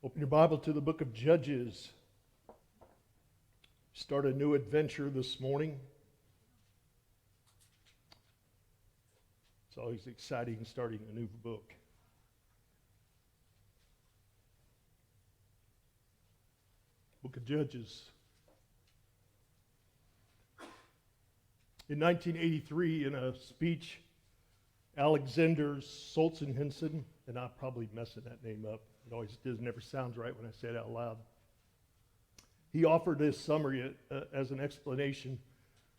Open your Bible to the book of Judges. Start a new adventure this morning. It's always exciting starting a new book. Book of Judges. In 1983, in a speech, Alexander Solzhenitsyn, and I'm probably messing that name up. It always does, never sounds right when I say it out loud. He offered this summary as an explanation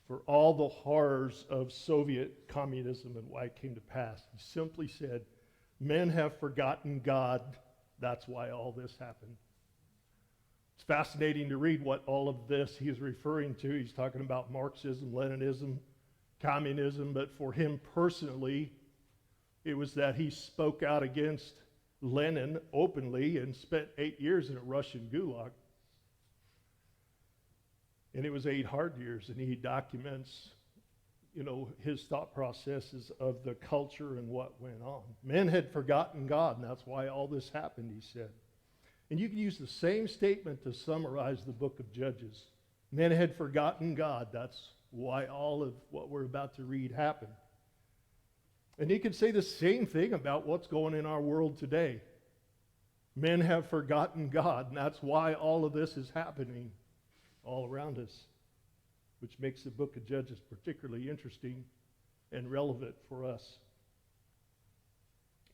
for all the horrors of Soviet communism and why it came to pass. He simply said, men have forgotten God, that's why all this happened. It's fascinating to read what all of this he is referring to. He's talking about Marxism, Leninism, communism, but for him personally, it was that he spoke out against Lenin openly and spent 8 years in a Russian gulag. And it was 8 hard years, and he documents, his thought processes of the culture and what went on. Men had forgotten God, and that's why all this happened, he said. And you can use the same statement to summarize the book of Judges. Men had forgotten God, that's why all of what we're about to read happened. And he could say the same thing about what's going in our world today. Men have forgotten God, and that's why all of this is happening all around us, which makes the book of Judges particularly interesting and relevant for us.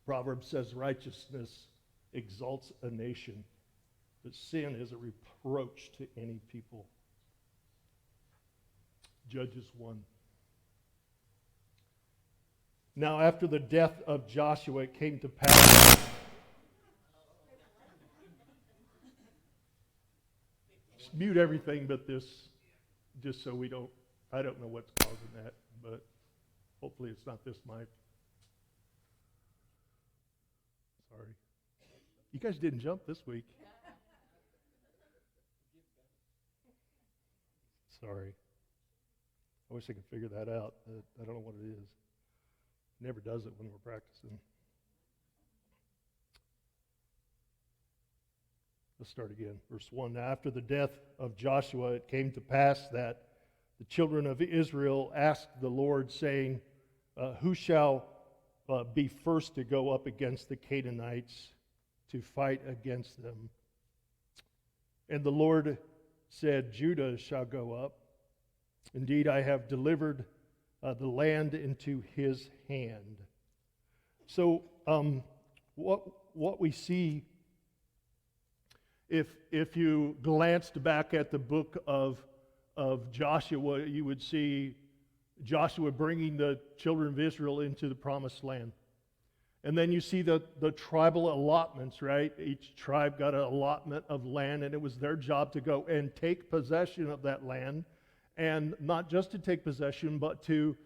Proverbs says righteousness exalts a nation, but sin is a reproach to any people. Judges 1. Now after the death of Joshua, it came to pass. Just mute everything but this, just so I don't know what's causing that, but hopefully it's not this mic. Sorry. You guys didn't jump this week. Sorry. I wish I could figure that out. I don't know what it is. Never does it when we're practicing. Let's start again. Verse 1. Now after the death of Joshua, it came to pass that the children of Israel asked the Lord, saying, who shall be first to go up against the Canaanites to fight against them? And the Lord said, Judah shall go up. Indeed, I have delivered the land into his hand. So what we see, if you glanced back at the book of Joshua, you would see Joshua bringing the children of Israel into the promised land. And then you see the tribal allotments, right? Each tribe got an allotment of land, and it was their job to go and take possession of that land. And not just to take possession, but to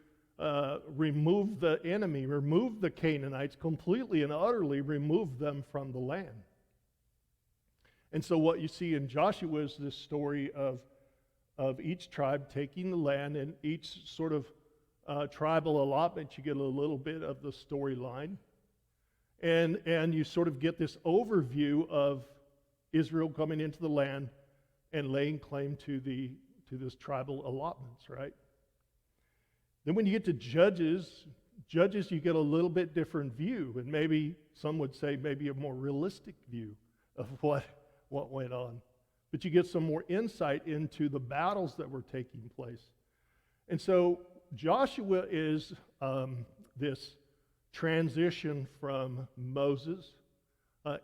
remove the enemy, remove the Canaanites completely and utterly, remove them from the land. And so what you see in Joshua is this story of each tribe taking the land, and each sort of tribal allotment, you get a little bit of the storyline. And you sort of get this overview of Israel coming into the land and laying claim to this tribal allotments, right? Then when you get to Judges, you get a little bit different view, and maybe some would say maybe a more realistic view of what went on. But you get some more insight into the battles that were taking place. And so Joshua is this transition from Moses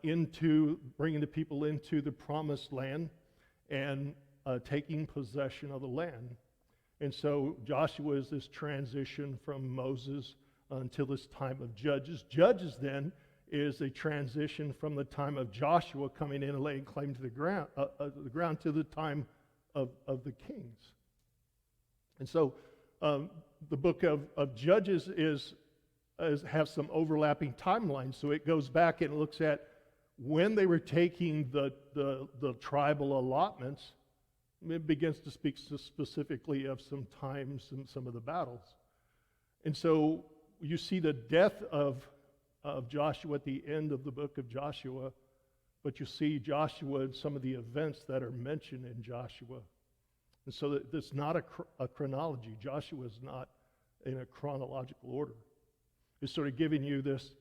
into bringing the people into the promised land and taking possession of the land. And so Joshua is this transition from Moses until this time of Judges. Judges then is a transition from the time of Joshua coming in and laying claim to the ground to the time of the kings. And so the book of Judges has some overlapping timelines. So it goes back and looks at when they were taking the tribal allotments. It begins to speak specifically of some times and some of the battles. And so you see the death of Joshua at the end of the book of Joshua but you see Joshua and some of the events that are mentioned in Joshua. And so that it's not a chronology. Joshua is not in a chronological order. It's sort of giving you this,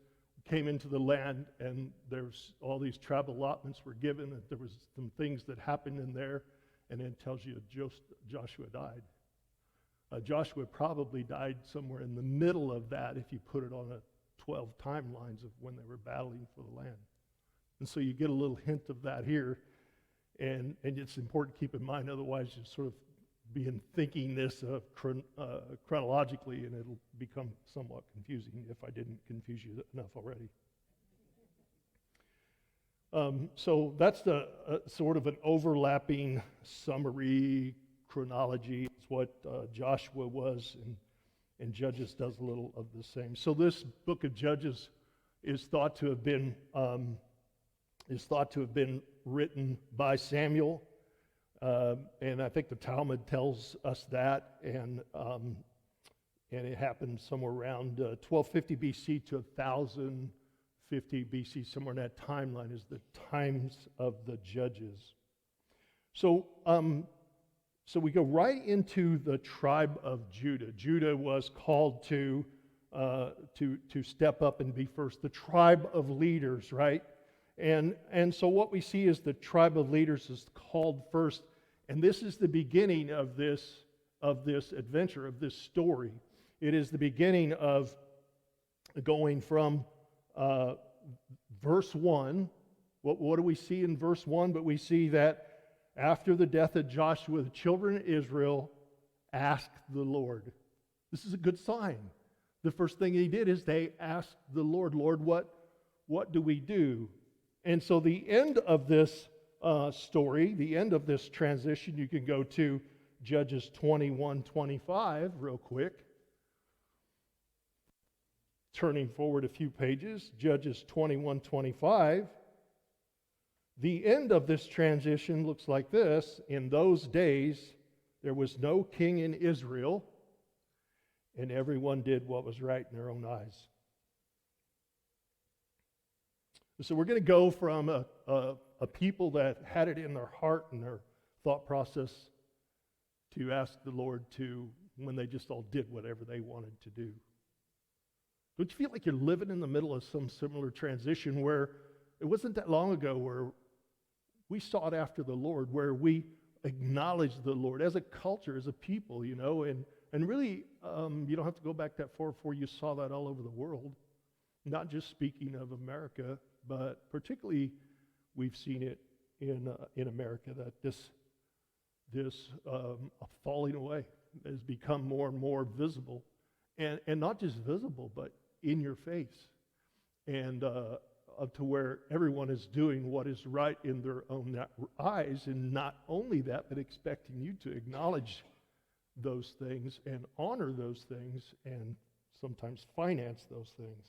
came into the land, and there's all these tribe allotments were given, and there was some things that happened in there, and then it tells you Joshua died. Joshua probably died somewhere in the middle of that if you put it on a 12 timelines of when they were battling for the land. And so you get a little hint of that here, and it's important to keep in mind, otherwise you sort of be thinking this chronologically, and it'll become somewhat confusing if I didn't confuse you enough already. So that's the sort of an overlapping summary chronology. It's what Joshua was, and Judges does a little of the same. So this book of Judges is thought to have been written by Samuel, and I think the Talmud tells us that, and it happened somewhere around 1250 BC to 1050 BC. Somewhere in that timeline is the times of the Judges. So we go right into the tribe of Judah. Judah was called to step up and be first. The tribe of leaders, right? And so what we see is the tribe of leaders is called first, and this is the beginning of this adventure, of this story. It is the beginning of going from verse 1. What do we see in verse 1? But we see that after the death of Joshua, the children of Israel asked the Lord. This is a good sign. The first thing he did is they asked the Lord, Lord, what do we do? And so the end of this story, the end of this transition, you can go to Judges 21-25 real quick. Turning forward a few pages, Judges 21-25. The end of this transition looks like this. In those days, there was no king in Israel, and everyone did what was right in their own eyes. So we're going to go from a people that had it in their heart and their thought process to ask the Lord to when they just all did whatever they wanted to do. Don't you feel like you're living in the middle of some similar transition where it wasn't that long ago where we sought after the Lord, where we acknowledged the Lord as a culture, as a people, and really you don't have to go back that far before you saw that all over the world. Not just speaking of America, but particularly we've seen it in America, that this falling away has become more and more visible, and not just visible, but in your face, and up to where everyone is doing what is right in their own eyes, and not only that, but expecting you to acknowledge those things and honor those things and sometimes finance those things.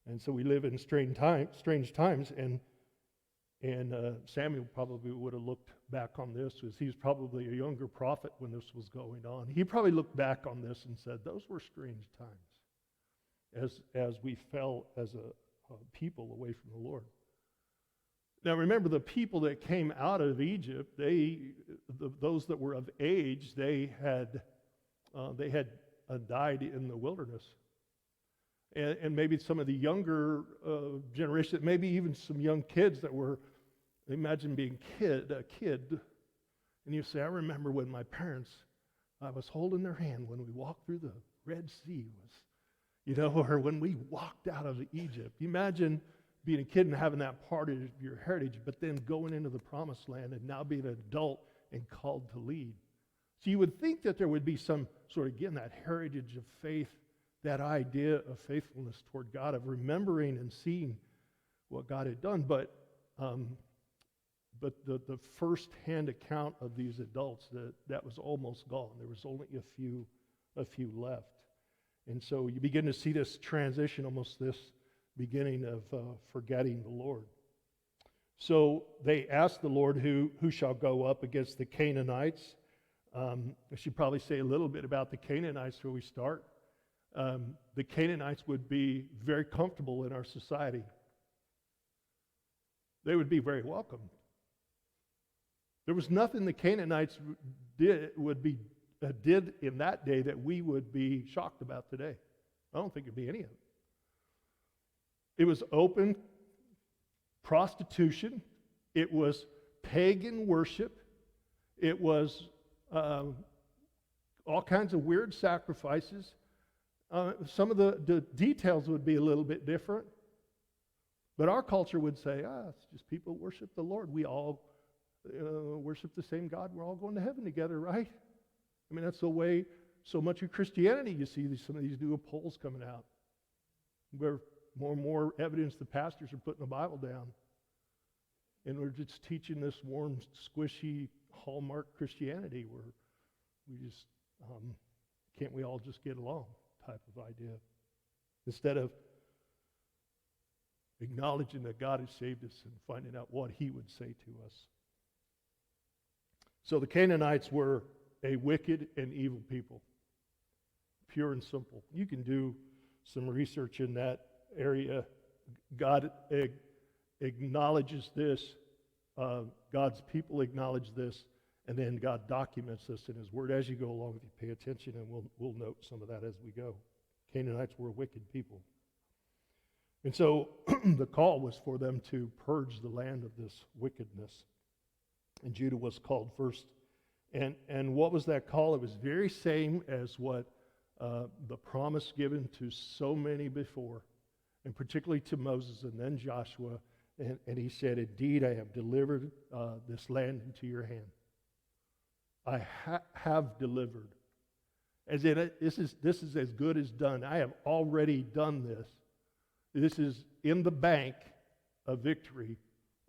And so we live in strange times, and Samuel probably would have looked back on this, because he's probably a younger prophet when this was going on. He probably looked back on this and said, those were strange times, as we fell as a people away from the Lord. Now remember, the people that came out of Egypt, those that were of age, they had died in the wilderness. And maybe some of the younger generation, maybe even some young kids that were, imagine being a kid, and you say, I remember when my parents, I was holding their hand when we walked through the Red Sea, or when we walked out of Egypt. Imagine being a kid and having that part of your heritage, but then going into the promised land and now being an adult and called to lead. So you would think that there would be some sort of, again, that heritage of faith, that idea of faithfulness toward God, of remembering and seeing what God had done. But the first-hand account of these adults, that was almost gone. There was only a few left. And so you begin to see this transition, almost this beginning of forgetting the Lord. So they asked the Lord, who shall go up against the Canaanites? I should probably say a little bit about the Canaanites before we start. The Canaanites would be very comfortable in our society. they would be very welcome. There was nothing the Canaanites did in that day that we would be shocked about today. I don't think it'd be any of it. It was open prostitution. It was pagan worship. It was all kinds of weird sacrifices. Some of the details would be a little bit different. But our culture would say, it's just people worship the Lord. We all worship the same God. We're all going to heaven together, right? I mean, that's the way so much of Christianity, you see some of these new polls coming out, where more and more evidence the pastors are putting the Bible down. And we're just teaching this warm, squishy, hallmark Christianity where we just, can't we all just get along type of idea. Instead of acknowledging that God has saved us and finding out what he would say to us. So the Canaanites were a wicked and evil people. Pure and simple. You can do some research in that area. God acknowledges this. God's people acknowledge this. And then God documents this in his word. As you go along, if you pay attention, and we'll note some of that as we go. Canaanites were wicked people. And so the call was for them to purge the land of this wickedness. And Judah was called first. And what was that call? It was very same as what the promise given to so many before, and particularly to Moses and then Joshua. And he said, indeed, I have delivered this land into your hand. I have delivered. As in, this is as good as done. I have already done this. This is in the bank of victory.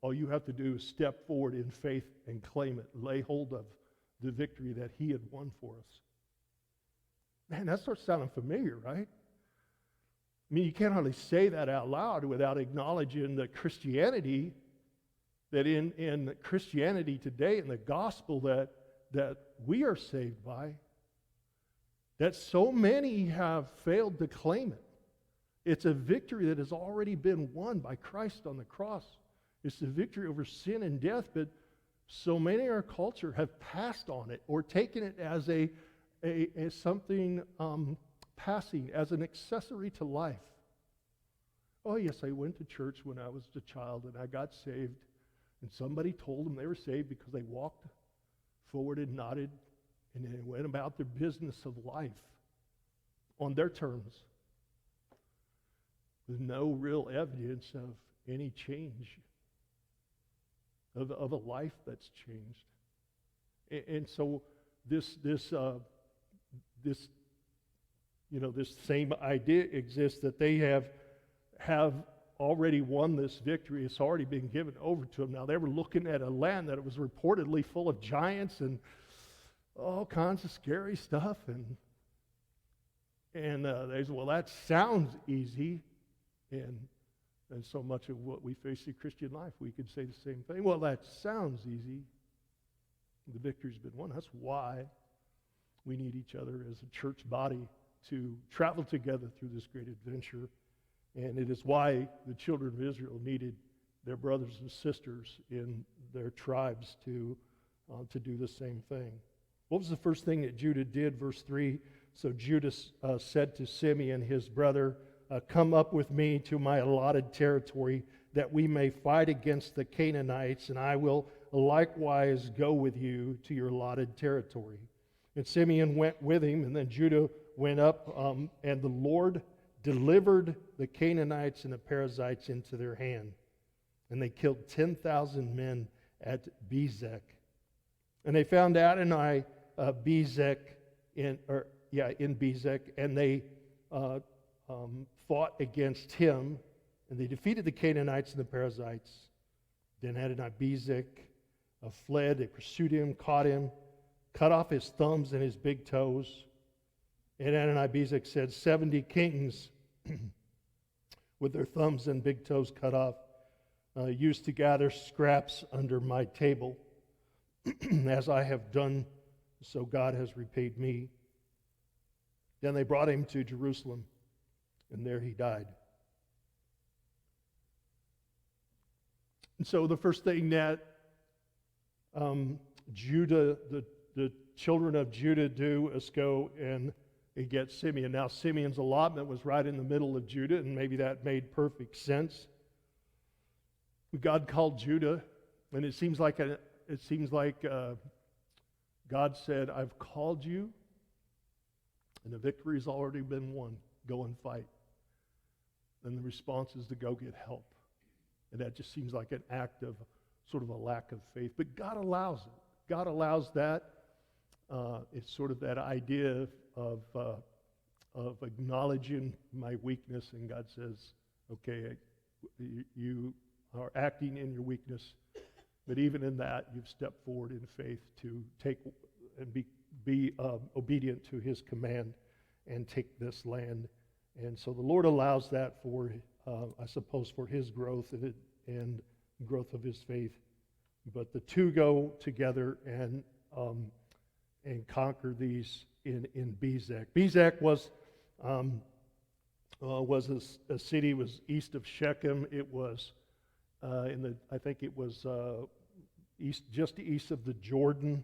All you have to do is step forward in faith and claim it. Lay hold of the victory that he had won for us. Man, that starts sounding familiar, right? I mean, you can't hardly say that out loud without acknowledging that Christianity, that in Christianity today, in the gospel that we are saved by, that so many have failed to claim it. It's a victory that has already been won by Christ on the cross. It's the victory over sin and death, but so many in our culture have passed on it or taken it as as something passing, as an accessory to life. Oh yes, I went to church when I was a child and I got saved, and somebody told them they were saved because they walked forward and nodded and then went about their business of life on their terms, with no real evidence of any change, of a life that's changed. And so this same idea exists, that they have already won this victory. It's already been given over to them. Now, they were looking at a land that was reportedly full of giants and all kinds of scary stuff, and they said, well, that sounds easy. And so much of what we face in Christian life, we could say the same thing. Well, that sounds easy. The victory's been won. That's why we need each other as a church body to travel together through this great adventure. And it is why the children of Israel needed their brothers and sisters in their tribes to do the same thing. What was the first thing that Judah did? Verse 3, so Judah said to Simeon, his brother, come up with me to my allotted territory, that we may fight against the Canaanites, and I will likewise go with you to your allotted territory. And Simeon went with him, and then Judah went up, and the Lord delivered the Canaanites and the Perizzites into their hand. And they killed 10,000 men at Bezek. And they found Adonai Bezek in Bezek, and they fought against him, and they defeated the Canaanites and the Perizzites. Then Adonai Bezek fled. They pursued him, caught him, cut off his thumbs and his big toes. And Adonai Bezek said, 70 kings with their thumbs and big toes cut off used to gather scraps under my table. As I have done, so God has repaid me. Then they brought him to Jerusalem, and there he died. And so the first thing that Judah, the children of Judah do is go and get Simeon. Now Simeon's allotment was right in the middle of Judah, and maybe that made perfect sense. God called Judah, and it seems like God said, "I've called you, and the victory's already been won. Go and fight." And the response is to go get help. And that just seems like an act of sort of a lack of faith. But God allows it. God allows that. It's sort of that idea of acknowledging my weakness, and God says, "Okay, you are acting in your weakness, but even in that, you've stepped forward in faith to take and be obedient to His command and take this land." And so the Lord allows that for, I suppose, for His growth and growth of His faith. But the two go together and conquer these in Bezek. Bezek was a city, was east of Shechem. It was I think it was just east of the Jordan.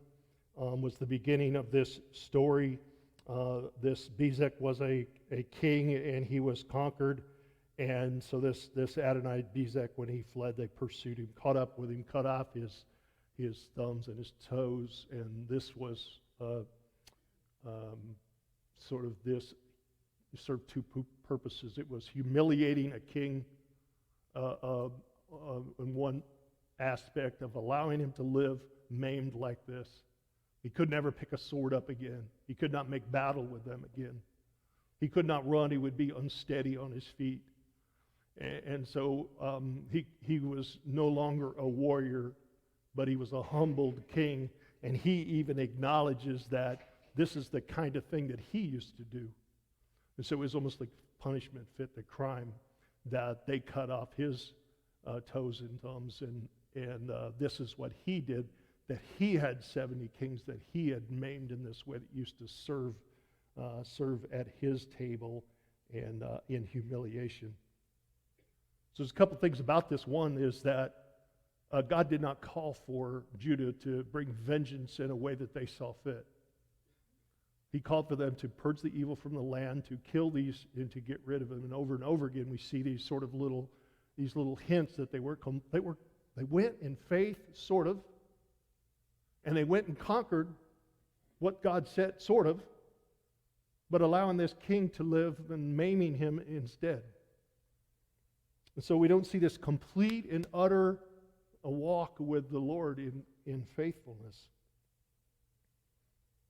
Was the beginning of this story. This Bezek was a king, and he was conquered. And so this Adonai Bezek, when he fled, they pursued him, caught up with him, cut off his thumbs and his toes. And this was this served two purposes. It was humiliating a king in one aspect of allowing him to live maimed like this. He could never pick a sword up again. He could not make battle with them again. He could not run. He would be unsteady on his feet. And so he was no longer a warrior, but he was a humbled king. And he even acknowledges that this is the kind of thing that he used to do. And so it was almost like punishment fit the crime that they cut off his toes and thumbs. And this is what he did, that he had 70 kings that he had maimed in this way that used to serve at his table and in humiliation. So there's a couple things about this. One is that God did not call for Judah to bring vengeance in a way that they saw fit. He called for them to purge the evil from the land, to kill these and to get rid of them. And over again we see these sort of little hints that they went in faith, sort of, and they went and conquered what God said, sort of, but allowing this king to live and maiming him instead. And so we don't see this complete and utter walk with the Lord in faithfulness.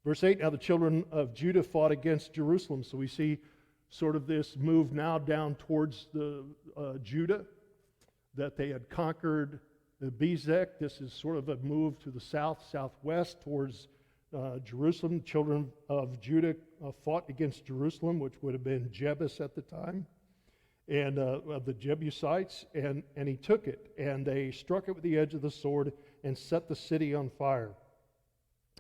Verse 8, now the children of Judah fought against Jerusalem. So we see sort of this move now down towards the Judah, that they had conquered the Bezek. This is sort of a move to the southwest towards Jerusalem. Children of Judah fought against Jerusalem, which would have been Jebus at the time, and of the Jebusites, and he took it, and they struck it with the edge of the sword and set the city on fire.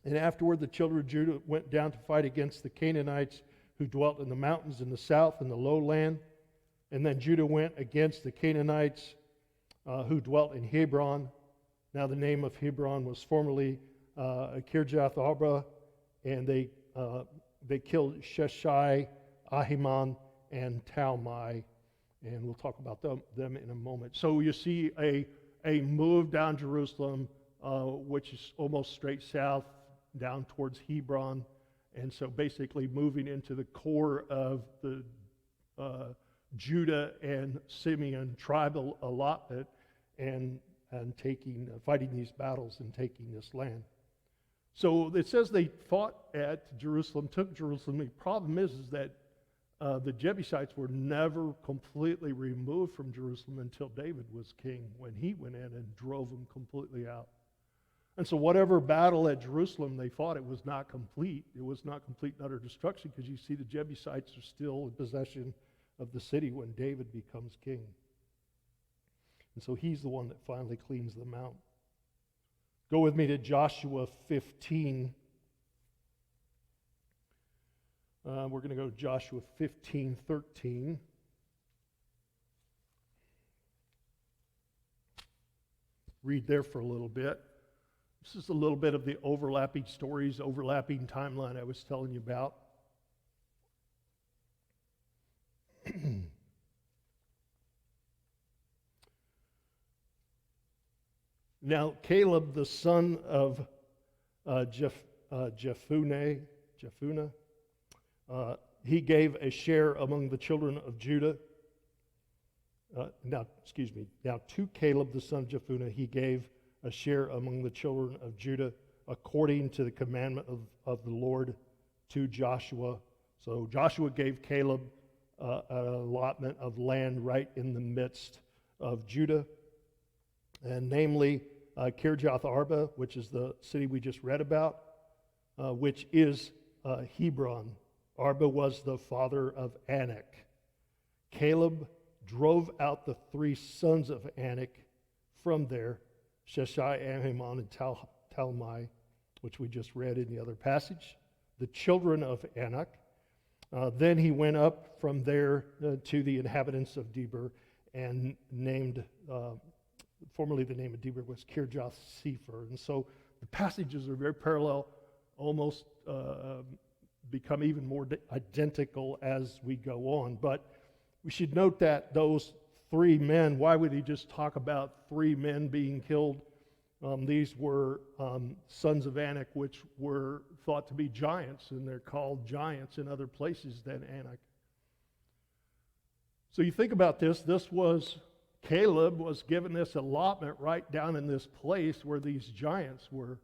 And afterward the children of Judah went down to fight against the Canaanites who dwelt in the mountains in the south and the lowland. And then Judah went against the Canaanites who dwelt in Hebron. Now the name of Hebron was formerly Kirjath Arba, and they killed Sheshai, Ahiman, and Talmai. And we'll talk about them in a moment. So you see a move down Jerusalem, which is almost straight south, down towards Hebron. And so basically moving into the core of the Judah and Simeon tribal allotment and fighting these battles and taking this land. So it says they fought at Jerusalem, took Jerusalem. The problem is that the Jebusites were never completely removed from Jerusalem until David was king, when he went in and drove them completely out. And so whatever battle at Jerusalem they fought, it was not complete. It was not complete and utter destruction, because you see the Jebusites are still in possession of the city when David becomes king. And so he's the one that finally cleans them out. Go with me to Joshua 15. We're going to go to Joshua 15:13. read there for a little bit. This is a little bit of the overlapping stories, overlapping timeline I was telling you about. Now, Caleb, the son of Jephunneh, he gave a share among the children of Judah. Now, to Caleb, the son of Jephunneh, he gave a share among the children of Judah according to the commandment of the Lord to Joshua. So Joshua gave Caleb an allotment of land right in the midst of Judah, and namely Kirjath Arba, which is the city we just read about, which is Hebron. Arba was the father of Anak. Caleb drove out the three sons of Anak from there, Sheshai, Ahiman, and Talmai, which we just read in the other passage, the children of Anak. Then he went up from there to the inhabitants of Debir, and named, formerly the name of Debir was Kirjath Sepher. And so the passages are very parallel, almost become even more identical as we go on. But we should note that those three men, why would he just talk about three men being killed? These were sons of Anak, which were thought to be giants, and they're called giants in other places than Anak. So you think about this. Caleb was given this allotment right down in this place where these giants were.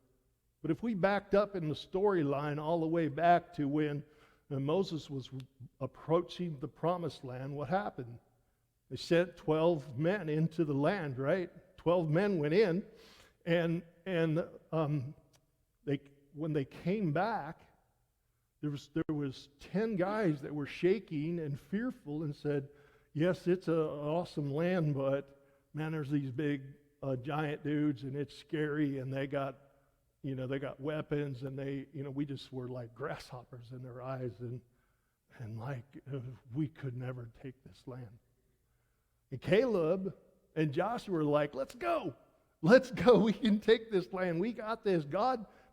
But if we backed up in the storyline all the way back to when Moses was approaching the promised land, what happened? They sent 12 men into the land, right? 12 men went in, and when they came back, there was 10 guys that were shaking and fearful and said, yes, it's an awesome land, but man, there's these big giant dudes, and it's scary, and they got weapons, and we just were like grasshoppers in their eyes, and we could never take this land. And Caleb and Joshua were like, let's go, we can take this land, we got this,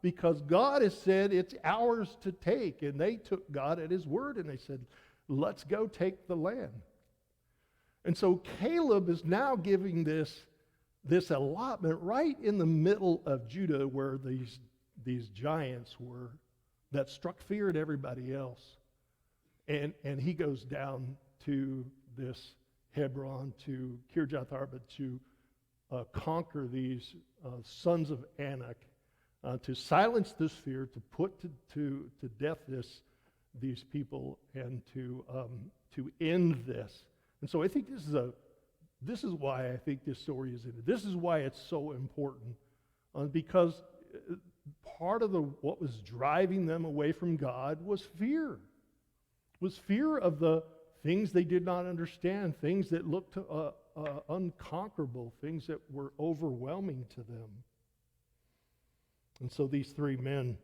because God has said it's ours to take, and they took God at his word, and they said, let's go take the land. And so Caleb is now giving this allotment right in the middle of Judah, where these giants were that struck fear at everybody else. And he goes down to this Hebron, to Kirjath Arba, to conquer these sons of Anak, to silence this fear, to put to death these people, and to end this. And so I think this is why I think this story is in it. This is why it's so important, because part of what was driving them away from God was fear. Was fear of the things they did not understand, things that looked unconquerable, things that were overwhelming to them. And so these three men,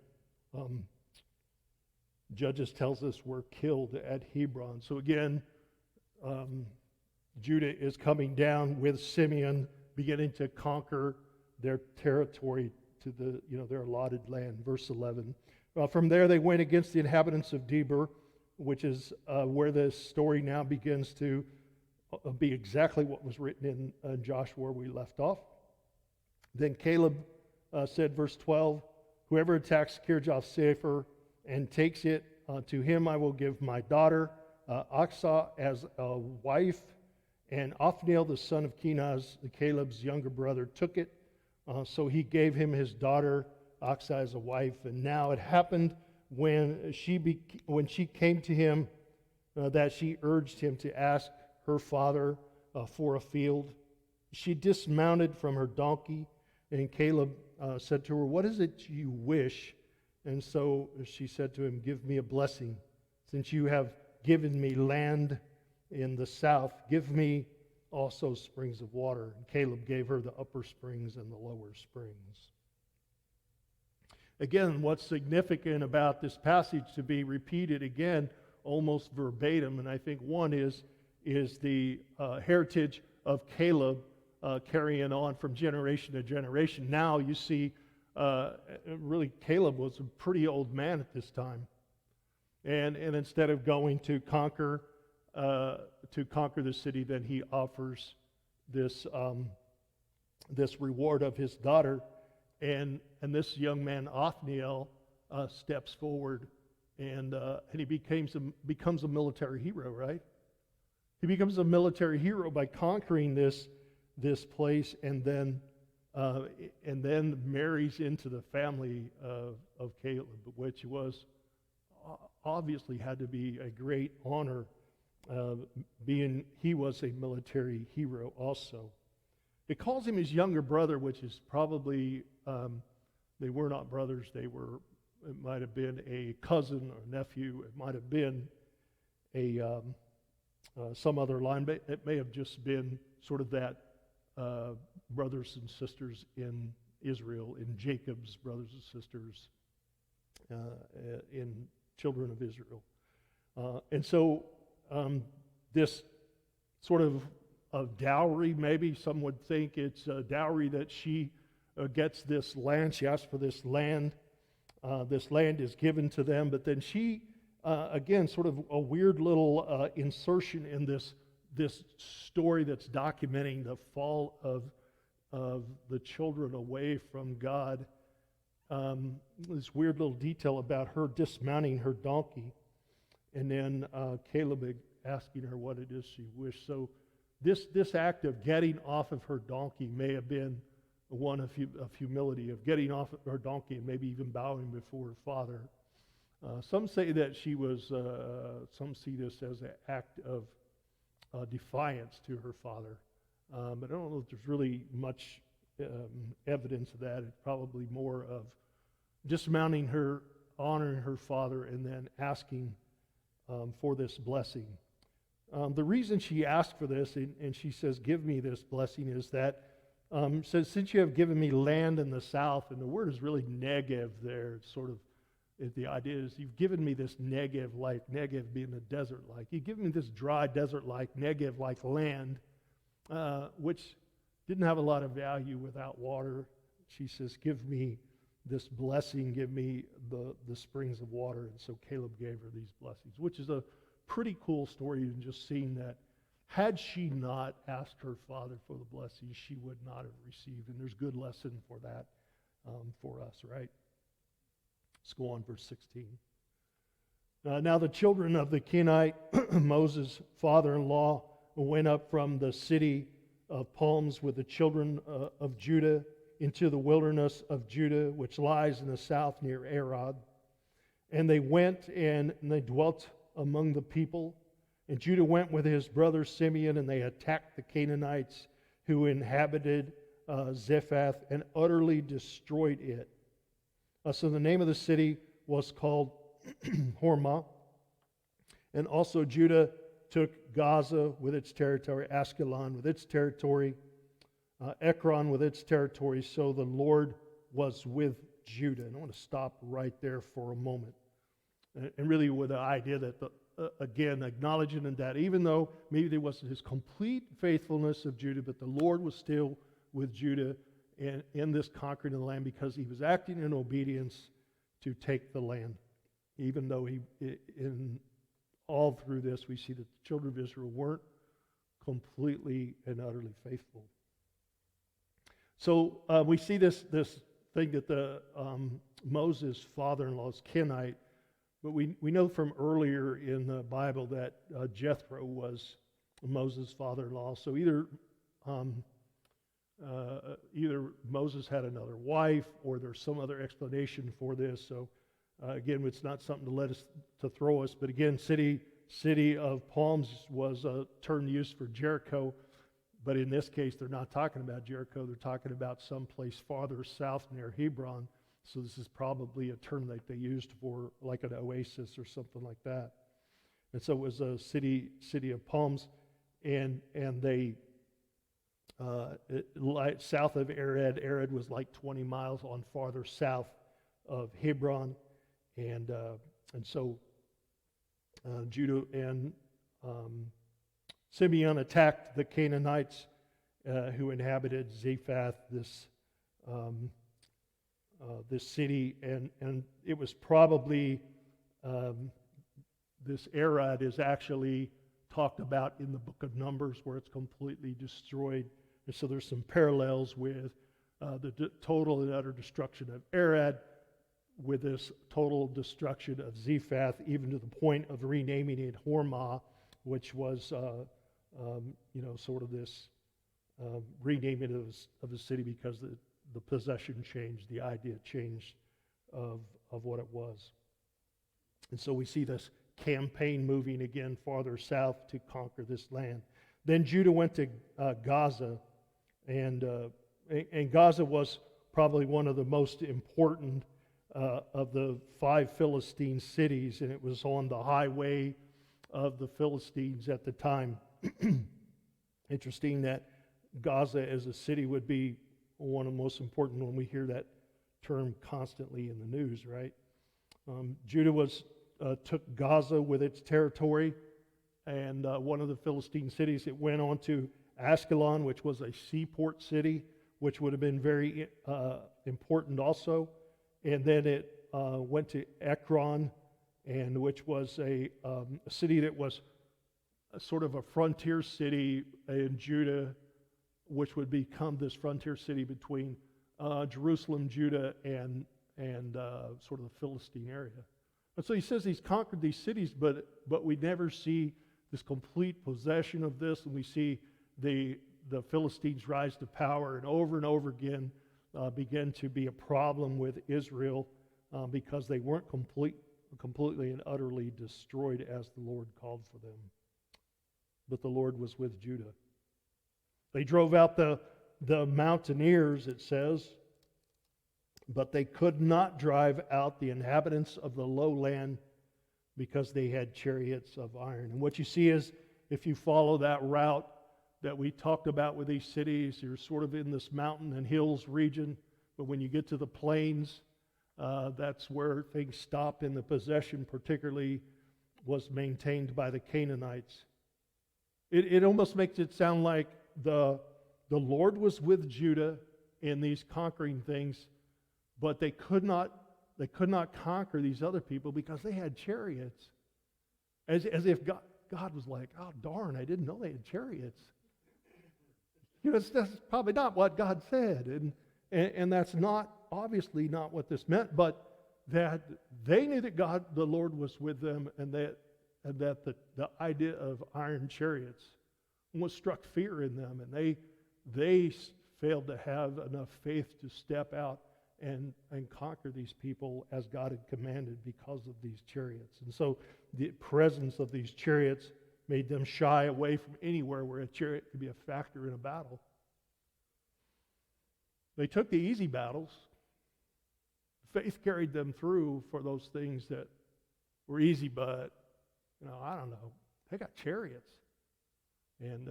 Judges tells us, were killed at Hebron. So again, Judah is coming down with Simeon, beginning to conquer their territory to their allotted land. Verse 11. From there they went against the inhabitants of Debir, which is where this story now begins to be exactly what was written in Joshua where we left off. Then Caleb said, verse 12, whoever attacks Kirjath Sepher and takes it, to him I will give my daughter Achsah as a wife. And Othniel, the son of Kenaz, Caleb's younger brother, took it. So he gave him his daughter Achsah as a wife. And now it happened when she came to him that she urged him to ask her father for a field. She dismounted from her donkey, and Caleb said to her, what is it you wish? And so she said to him, give me a blessing. Since you have given me land in the south, give me also springs of water. And Caleb gave her the upper springs and the lower springs. Again, what's significant about this passage to be repeated again, almost verbatim, and I think one is the heritage of Caleb carrying on from generation to generation. Now you see, really Caleb was a pretty old man at this time. And instead of going to conquer the city, then he offers this reward of his daughter, and this young man Othniel steps forward, and he becomes a military hero, right? He becomes a military hero by conquering this place, and then marries into the family of Caleb, which was obviously had to be a great honor, being he was a military hero also. It calls him his younger brother, which is probably, they were not brothers, it might have been a cousin or nephew, it might have been some other line, but it may have just been sort of that brothers and sisters in Israel, in Jacob's brothers and sisters in children of Israel. And so this sort of dowry, maybe some would think it's a dowry that she gets this land. She asks for this land. This land is given to them, but then she, again, sort of a weird little insertion in this story that's documenting the fall of the children away from God. This weird little detail about her dismounting her donkey, and then Caleb asking her what it is she wished. So this act of getting off of her donkey may have been one of humility, of getting off of her donkey and maybe even bowing before her father. Some say that she was, some see this as an act of defiance to her father. But I don't know if there's really much evidence of that. It's probably more of dismounting her, honoring her father, and then asking for this blessing. The reason she asked for this, and she says, give me this blessing, is that, says, since you have given me land in the south, and the word is really Negev there, it's sort of, the idea is you've given me this Negev-like, Negev being a desert-like. You've given me this dry desert-like, Negev-like land, which didn't have a lot of value without water. She says, give me this blessing, give me the springs of water. And so Caleb gave her these blessings, which is a pretty cool story, in just seeing that had she not asked her father for the blessing, she would not have received. And there's good lesson for that for us, right? Let's go on, verse 16. Now the children of the Kenite, Moses' father-in-law, went up from the city of palms with the children of Judah into the wilderness of Judah, which lies in the south near Arad. And they went and they dwelt among the people. And Judah went with his brother Simeon, and they attacked the Canaanites who inhabited Zephath and utterly destroyed it. So the name of the city was called Hormah. And also Judah took Gaza with its territory, Askelon with its territory, Ekron with its territory. So the Lord was with Judah. And I want to stop right there for a moment. And really with the idea that, again, acknowledging that even though maybe there wasn't his complete faithfulness of Judah, but the Lord was still with Judah in this conquering of the land, because he was acting in obedience to take the land. Even though in all through this, we see that the children of Israel weren't completely and utterly faithful. So we see this thing that the Moses' father-in-law is Kenite, but we know from earlier in the Bible that Jethro was Moses' father-in-law. So either Moses had another wife, or there's some other explanation for this. So again, it's not something to throw us. But again, city of palms was a term used for Jericho. But in this case, they're not talking about Jericho. They're talking about someplace farther south near Hebron. So this is probably a term that they used for like an oasis or something like that. And so it was a city of palms, and they south of Arad. Arad was like 20 miles on farther south of Hebron, and so Judah and Simeon attacked the Canaanites who inhabited Zephath, this city, and it was probably this Arad is actually talked about in the book of Numbers, where it's completely destroyed. And so there's some parallels with the total and utter destruction of Arad with this total destruction of Zephath, even to the point of renaming it Hormah, which was sort of this renaming of the city, because the possession changed, the idea changed of what it was. And so we see this campaign moving again farther south to conquer this land. Then Judah went to Gaza, and Gaza was probably one of the most important of the 5 Philistine cities, and it was on the highway of the Philistines at the time. Interesting that Gaza as a city would be one of the most important when we hear that term constantly in the news, right? Judah took Gaza with its territory, and one of the Philistine cities. It went on to Ascalon, which was a seaport city, which would have been very important also. And then it went to Ekron, and which was a city that was sort of a frontier city in Judah, which would become this frontier city between Jerusalem, Judah, and sort of the Philistine area. And so he says he's conquered these cities, but we never see this complete possession of this, and we see the Philistines rise to power, and over again begin to be a problem with Israel because they weren't completely and utterly destroyed as the Lord called for them. But the Lord was with Judah. They drove out the mountaineers, it says, but they could not drive out the inhabitants of the lowland because they had chariots of iron. And what you see is, if you follow that route that we talked about with these cities, you're sort of in this mountain and hills region, but when you get to the plains, that's where things stop, and the possession particularly was maintained by the Canaanites. It almost makes it sound like the Lord was with Judah in these conquering things, but they could not conquer these other people because they had chariots. As if God was like, oh darn, I didn't know they had chariots. That's probably not what God said, and that's obviously not what this meant, but that they knew that the Lord was with them, and that the idea of iron chariots almost struck fear in them, and they failed to have enough faith to step out and conquer these people as God had commanded because of these chariots. And so the presence of these chariots made them shy away from anywhere where a chariot could be a factor in a battle. They took the easy battles. Faith carried them through for those things that were easy, but I don't know. They got chariots, and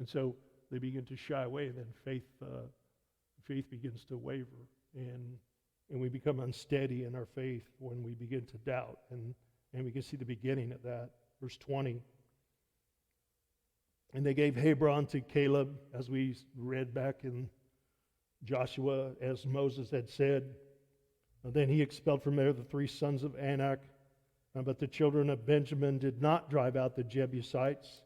so they begin to shy away. And then faith begins to waver, and we become unsteady in our faith when we begin to doubt, and we can see the beginning of that. Verse 20. And they gave Hebron to Caleb, as we read back in Joshua, as Moses had said. And then he expelled from there the 3 sons of Anak. But the children of Benjamin did not drive out the Jebusites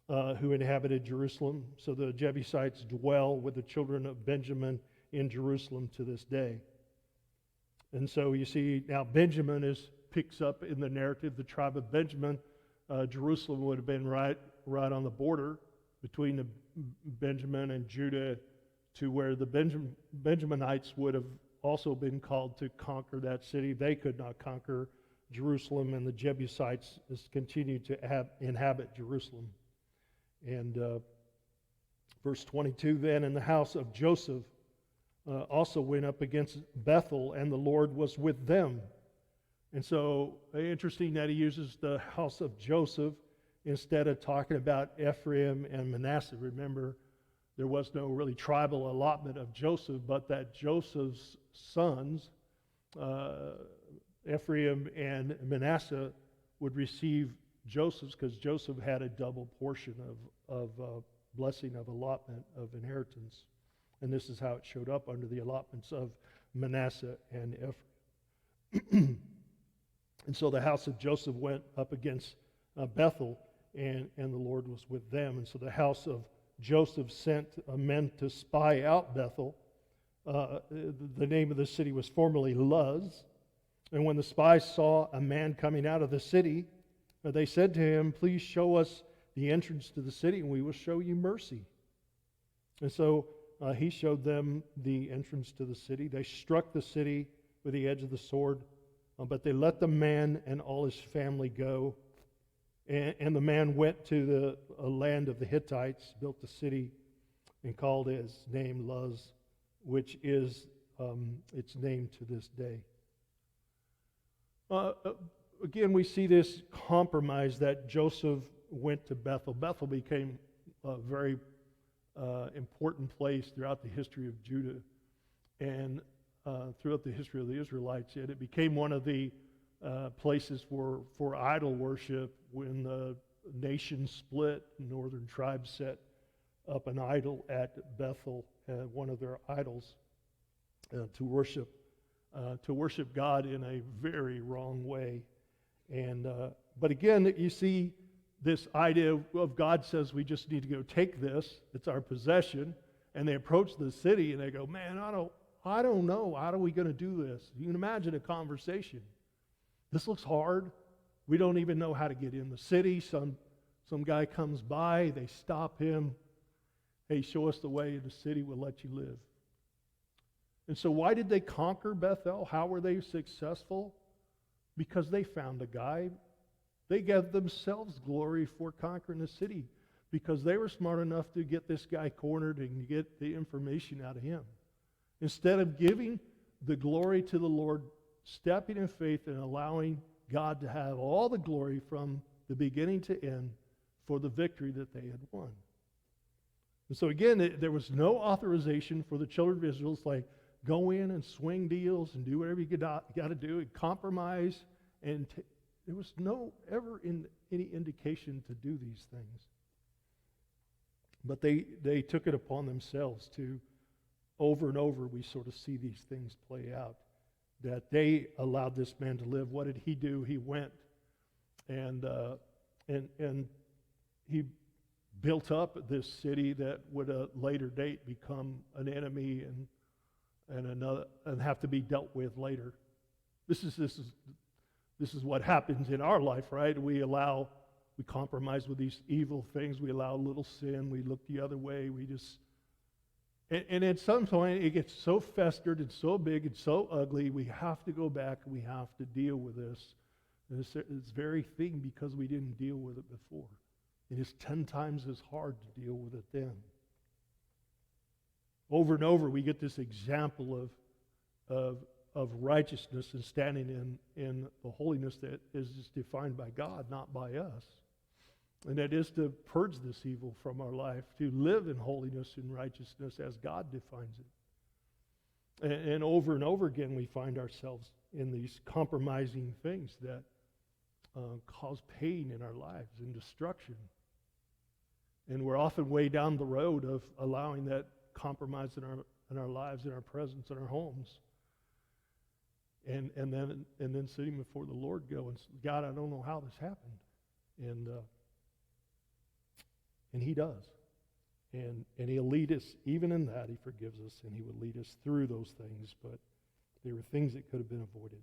who inhabited Jerusalem. So the Jebusites dwell with the children of Benjamin in Jerusalem to this day. And so you see now Benjamin picks up in the narrative, the tribe of Benjamin. Jerusalem would have been right on the border between the Benjamin and Judah, to where the Benjaminites would have also been called to conquer that city. They could not conquer Jerusalem, and the Jebusites continued to inhabit Jerusalem. And verse 22, then, and the house of Joseph also went up against Bethel, and the Lord was with them. And so, interesting that he uses the house of Joseph instead of talking about Ephraim and Manasseh. Remember, there was no really tribal allotment of Joseph, but that Joseph's sons, Ephraim and Manasseh, would receive Joseph's, because Joseph had a double portion of blessing of allotment of inheritance. And this is how it showed up under the allotments of Manasseh and Ephraim. And so the house of Joseph went up against Bethel, and the Lord was with them. And so the house of Joseph sent men to spy out Bethel. The name of the city was formerly Luz. And when the spies saw a man coming out of the city, they said to him, "Please show us the entrance to the city, and we will show you mercy." And so he showed them the entrance to the city. They struck the city with the edge of the sword, but they let the man and all his family go. And the man went to the land of the Hittites, built the city, and called his name Luz, which is its name to this day. Again, we see this compromise that Joseph went to Bethel. Bethel became a very important place throughout the history of Judah and throughout the history of the Israelites. And it became one of the places for idol worship when the nation split. Northern tribes set up an idol at Bethel, one of their idols, to worship God in a very wrong way. And but again, you see this idea of God says we just need to go take this; it's our possession. And they approach the city and they go, "Man, I don't know. How are we going to do this?" You can imagine a conversation. This looks hard. We don't even know how to get in the city. Some guy comes by. They stop him. "Hey, show us the way in the city. We'll let you live." And so why did they conquer Bethel? How were they successful? Because they found a guy. They gave themselves glory for conquering the city because they were smart enough to get this guy cornered and get the information out of him. Instead of giving the glory to the Lord, stepping in faith and allowing God to have all the glory from the beginning to end for the victory that they had won. And so again, there was no authorization for the children of Israel to go in and swing deals and do whatever you got to do and compromise. And there was no ever any indication to do these things. But they took it upon themselves to, over and over, we sort of see these things play out. That they allowed this man to live. What did he do? He went and he built up this city that would at a later date become an enemy and have to be dealt with later. This is what happens in our life, right? We compromise with these evil things. We allow a little sin. We look the other way. And at some point, it gets so festered and so big and so ugly, we have to go back and we have to deal with this very thing because we didn't deal with it before. It is 10 times as hard to deal with it then. Over and over, we get this example of righteousness and standing in the holiness that is defined by God, not by us. And that is to purge this evil from our life, to live in holiness and righteousness as God defines it. And over again, we find ourselves in these compromising things that cause pain in our lives and destruction. And we're often way down the road of allowing that compromise in our lives, in our presence, in our homes. And then sitting before the Lord going, "God, I don't know how this happened." And He does. And He'll lead us, even in that, He forgives us, and He would lead us through those things, but they were things that could have been avoided.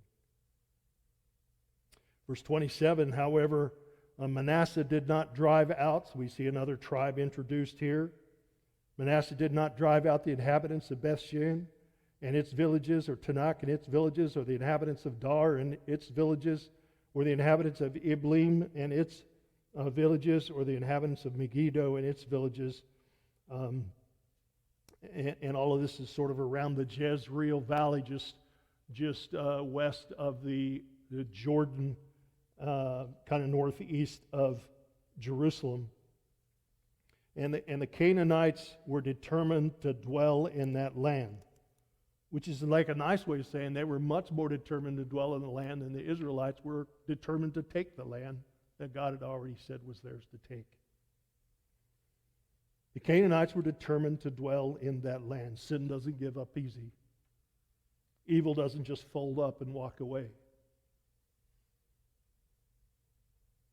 Verse 27, however, Manasseh did not drive out, so we see another tribe introduced here. Manasseh did not drive out the inhabitants of Bethshean and its villages, or Tanakh and its villages, or the inhabitants of Dar and its villages, or the inhabitants of Iblim and its villages, or the inhabitants of Megiddo and its villages. And all of this is sort of around the Jezreel Valley, just west of the Jordan, kind of northeast of Jerusalem. And the Canaanites were determined to dwell in that land, which is like a nice way of saying they were much more determined to dwell in the land than the Israelites were determined to take the land that God had already said was theirs to take. The Canaanites were determined to dwell in that land. Sin doesn't give up easy. Evil doesn't just fold up and walk away.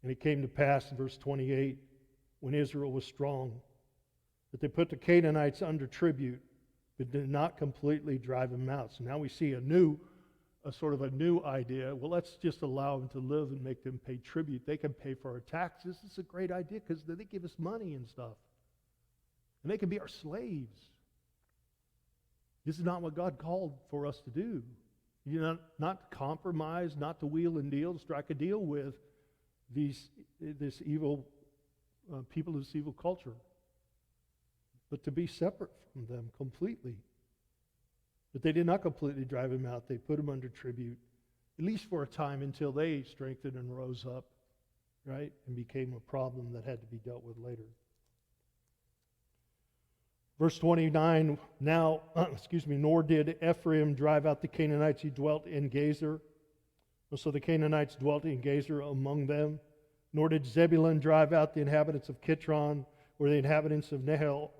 And it came to pass in verse 28, when Israel was strong, that they put the Canaanites under tribute, but did not completely drive them out. So now we see a sort of a new idea. Well, let's just allow them to live and make them pay tribute. They can pay for our taxes. It's a great idea because they give us money and stuff. And they can be our slaves. This is not what God called for us to do. Not to compromise, not to wheel and deal, to strike a deal with this evil people of this evil culture, but to be separate from them completely. But they did not completely drive him out. They put him under tribute, at least for a time, until they strengthened and rose up, right, and became a problem that had to be dealt with later. Verse 29, nor did Ephraim drive out the Canaanites. He dwelt in Gaza. So the Canaanites dwelt in Gaza among them. Nor did Zebulun drive out the inhabitants of Kitron or the inhabitants of Nahal,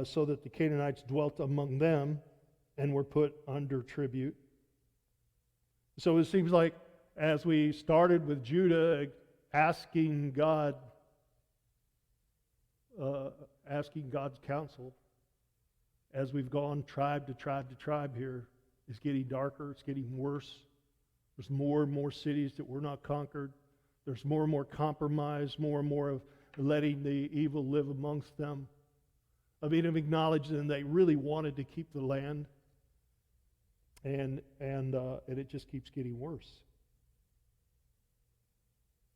so that the Canaanites dwelt among them and were put under tribute. So it seems like as we started with Judah asking God's counsel, as we've gone tribe to tribe to tribe here, it's getting darker, it's getting worse. There's more and more cities that were not conquered. There's more and more compromise, more and more of letting the evil live amongst them. Of acknowledging they really wanted to keep the land. And it just keeps getting worse.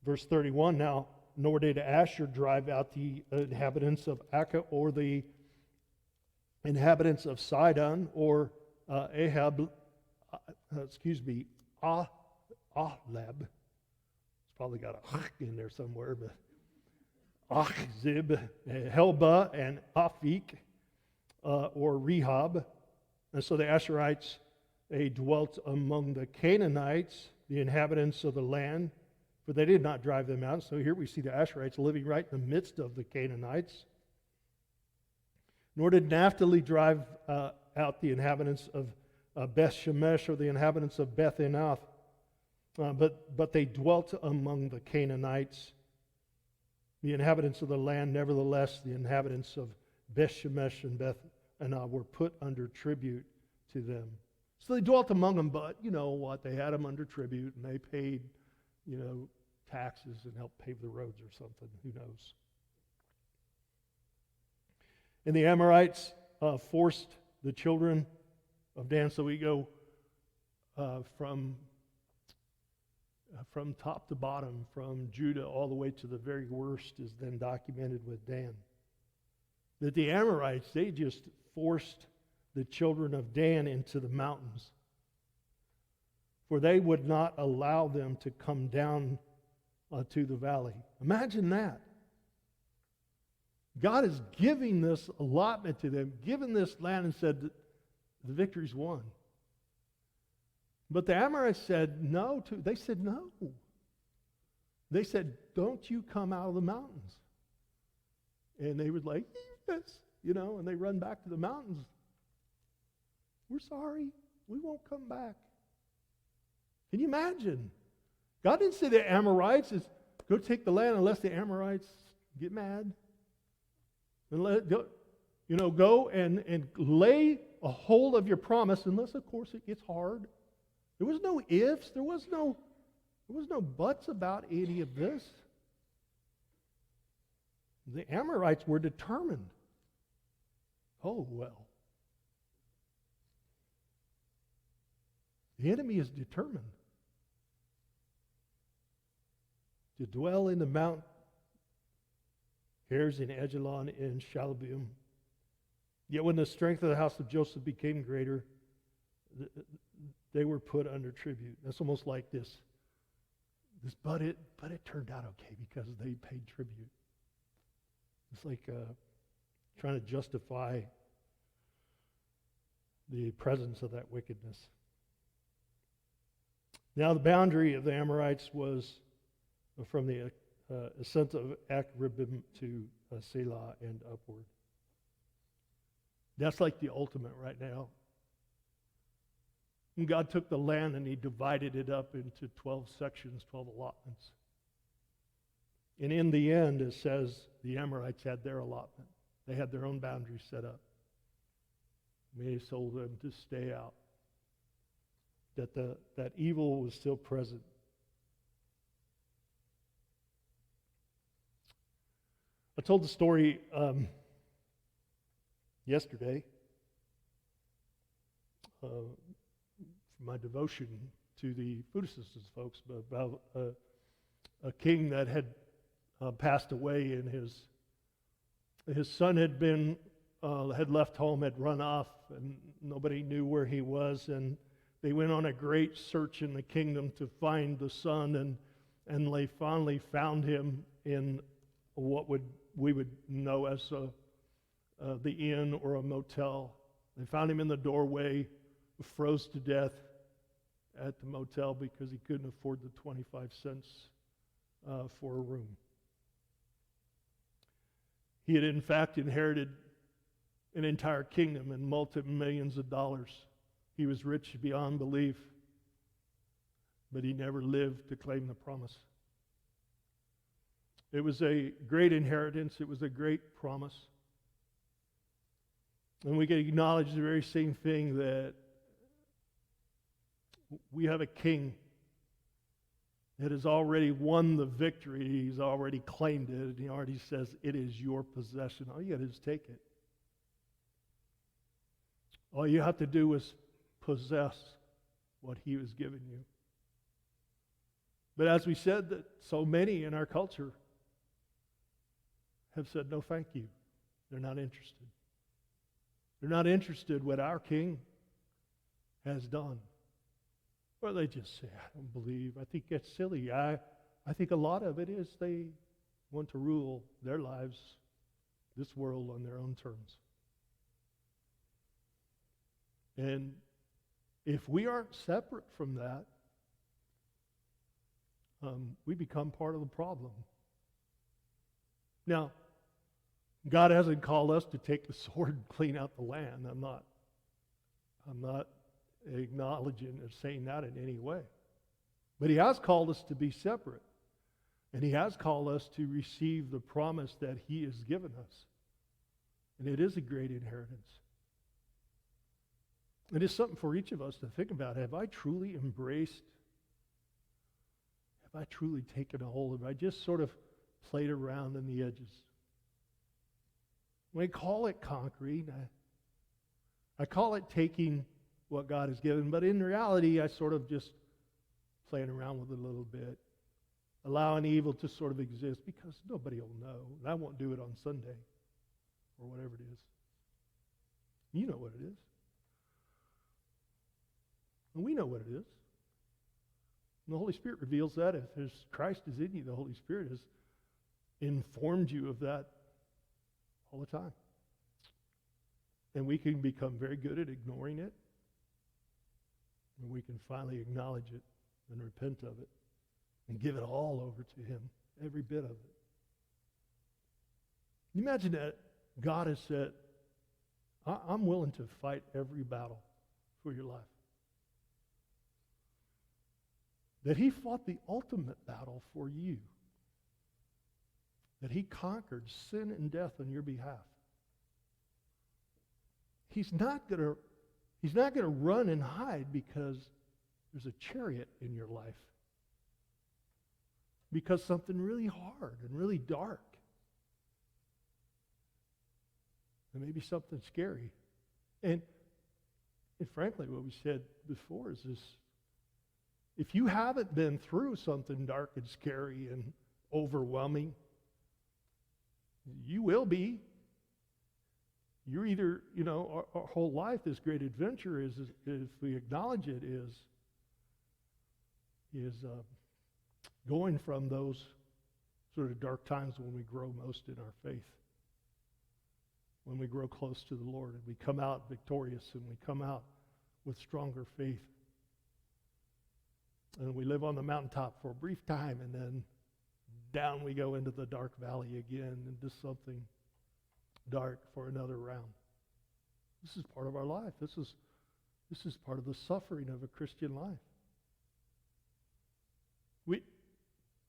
Verse 31, now, nor did Asher drive out the inhabitants of Akka or the inhabitants of Sidon or Ahlab. It's probably got a in there somewhere, but Achzib, Helba, and Aphik, or Rehob. And so the Asherites, they dwelt among the Canaanites, the inhabitants of the land, for they did not drive them out. So here we see the Asherites living right in the midst of the Canaanites. Nor did Naphtali drive out the inhabitants of Beth Shemesh or the inhabitants of Beth Anath, but they dwelt among the Canaanites, the inhabitants of the land. Nevertheless, the inhabitants of Beth Shemesh and Beth Anath were put under tribute to them. So they dwelt among them, but you know what? They had them under tribute, and they paid, taxes and helped pave the roads or something. Who knows? And the Amorites forced the children of Dan. So we go from top to bottom, from Judah all the way to the very worst is then documented with Dan. That the Amorites, they just forced the children of Dan into the mountains, for they would not allow them to come down to the valley. Imagine that. God is giving this allotment to them, giving this land, and said that the victory's won. But the Amorites said no. They said no. They said, don't you come out of the mountains. And they were like, yes, and they run back to the mountains. We're sorry. We won't come back. Can you imagine? God didn't say the Amorites is go take the land unless the Amorites get mad. And go and lay a hold of your promise, unless of course it gets hard. There was no ifs, there was no buts about any of this. The Amorites were determined. Oh well. The enemy is determined to dwell in the Mount Heres in Ajalon and Shalbim. Yet when the strength of the house of Joseph became greater, they were put under tribute. That's almost like this. But it turned out okay because they paid tribute. It's like trying to justify the presence of that wickedness. Now the boundary of the Amorites was from the ascent of Akribim to Selah and upward. That's like the ultimate right now. And God took the land and he divided it up into 12 sections, 12 allotments. And in the end, it says the Amorites had their allotment. They had their own boundaries set up. He told them to stay out. That evil was still present. I told the story yesterday for my devotion to the food assistance folks about a king that had passed away, and his son had left home, had run off, and nobody knew where he was, and they went on a great search in the kingdom to find the son, and they finally found him in what we would know as the inn or a motel. They found him in the doorway, froze to death at the motel because he couldn't afford the 25 cents for a room. He had in fact inherited an entire kingdom and multi-millions of dollars. He was rich beyond belief, but he never lived to claim the promise. It was a great inheritance. It was a great promise. And we can acknowledge the very same thing, that we have a king that has already won the victory. He's already claimed it, and he already says, it is your possession. All you got to do is take it. All you have to do is possess what he was giving you. But as we said, that so many in our culture have said, no, thank you. They're not interested. They're not interested what our king has done. Or they just say, I don't believe. I think that's silly. I think a lot of it is they want to rule their lives, this world, on their own terms. And if we aren't separate from that, we become part of the problem. Now, God hasn't called us to take the sword and clean out the land. I'm not acknowledging or saying that in any way. But he has called us to be separate. And he has called us to receive the promise that he has given us. And it is a great inheritance. It is something for each of us to think about. Have I truly embraced? Have I truly taken a hold of it? I just sort of played around in the edges. We call it conquering. I call it taking what God has given, but in reality, I sort of just playing around with it a little bit, allowing evil to sort of exist because nobody will know. And I won't do it on Sunday or whatever it is. You know what it is. And we know what it is. And the Holy Spirit reveals that. If Christ is in you, the Holy Spirit has informed you of that all the time. And we can become very good at ignoring it. And we can finally acknowledge it and repent of it and give it all over to him, every bit of it. You imagine that God has said, I'm willing to fight every battle for your life. That he fought the ultimate battle for you. That he conquered sin and death on your behalf. He's not going to run and hide because there's a chariot in your life. Because something really hard and really dark. And maybe something scary. And frankly, what we said before is this: if you haven't been through something dark and scary and overwhelming, you will be. You're either, our whole life, this great adventure is if we acknowledge it, is going from those sort of dark times when we grow most in our faith. When we grow close to the Lord and we come out victorious and we come out with stronger faith. And we live on the mountaintop for a brief time, and then down we go into the dark valley again, into something dark for another round. This is part of our life. This is part of the suffering of a Christian life. We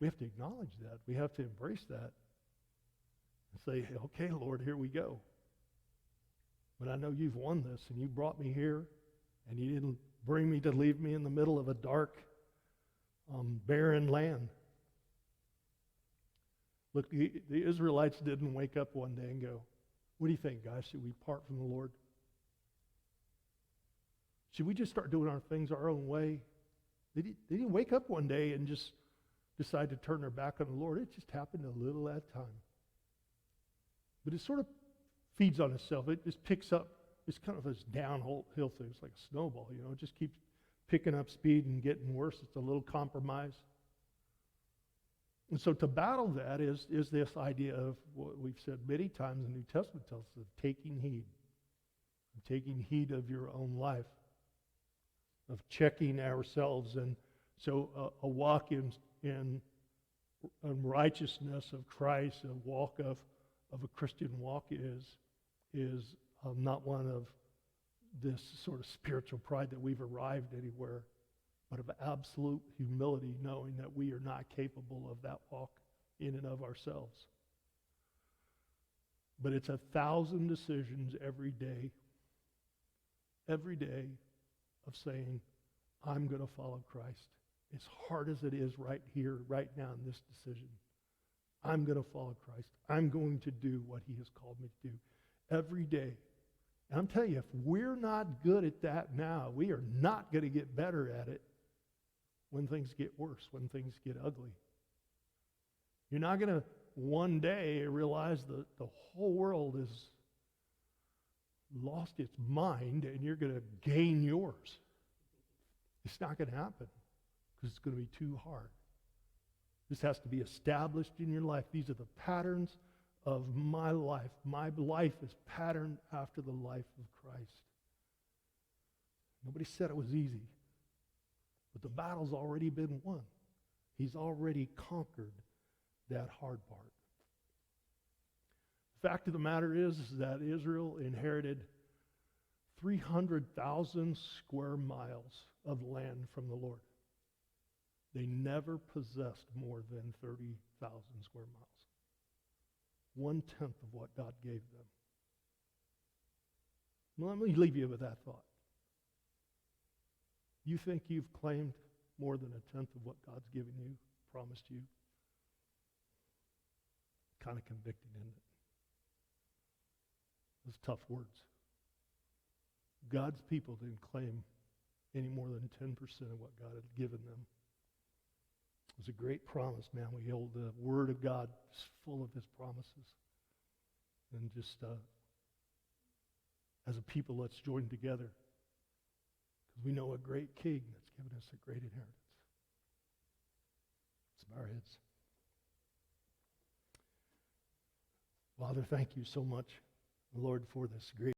have to acknowledge that. We have to embrace that and say, okay, Lord, here we go. But I know you've won this, and you brought me here, and you didn't bring me to leave me in the middle of a dark, barren land. Look, the Israelites didn't wake up one day and go, what do you think, guys? Should we part from the Lord? Should we just start doing our things our own way? They didn't wake up one day and just decide to turn their back on the Lord. It just happened a little at a time. But it sort of feeds on itself. It just picks up. It's kind of this downhill thing. It's like a snowball, It just keeps picking up speed and getting worse. It's a little compromise. And so to battle that is this idea of what we've said many times in the New Testament tells us of taking heed. Taking heed of your own life. Of checking ourselves. And so a walk in righteousness of Christ, a walk of a Christian walk is not one of this sort of spiritual pride that we've arrived anywhere, but of absolute humility, knowing that we are not capable of that walk in and of ourselves. But it's 1,000 decisions every day of saying, I'm going to follow Christ. As hard as it is right here, right now in this decision, I'm going to follow Christ. I'm going to do what he has called me to do every day. And I'm telling you, if we're not good at that now, we are not going to get better at it when things get worse, when things get ugly. You're not going to one day realize that the whole world has lost its mind and you're going to gain yours. It's not going to happen because it's going to be too hard. This has to be established in your life. These are the patterns of my life. My life is patterned after the life of Christ. Nobody said it was easy, but the battle's already been won. He's already conquered that hard part. The fact of the matter is that Israel inherited 300,000 square miles of land from the Lord. They never possessed more than 30,000 square miles. 1/10 of what God gave them. Well, let me leave you with that thought. You think you've claimed more than 1/10 of what God's given you, promised you? Kind of convicting, isn't it? Those tough words. God's people didn't claim any more than 10% of what God had given them. It was a great promise, man. We hold the Word of God is full of his promises. And just as a people, let's join together because we know a great King that's given us a great inheritance. Let's bow our heads. Father, thank you so much, Lord, for this great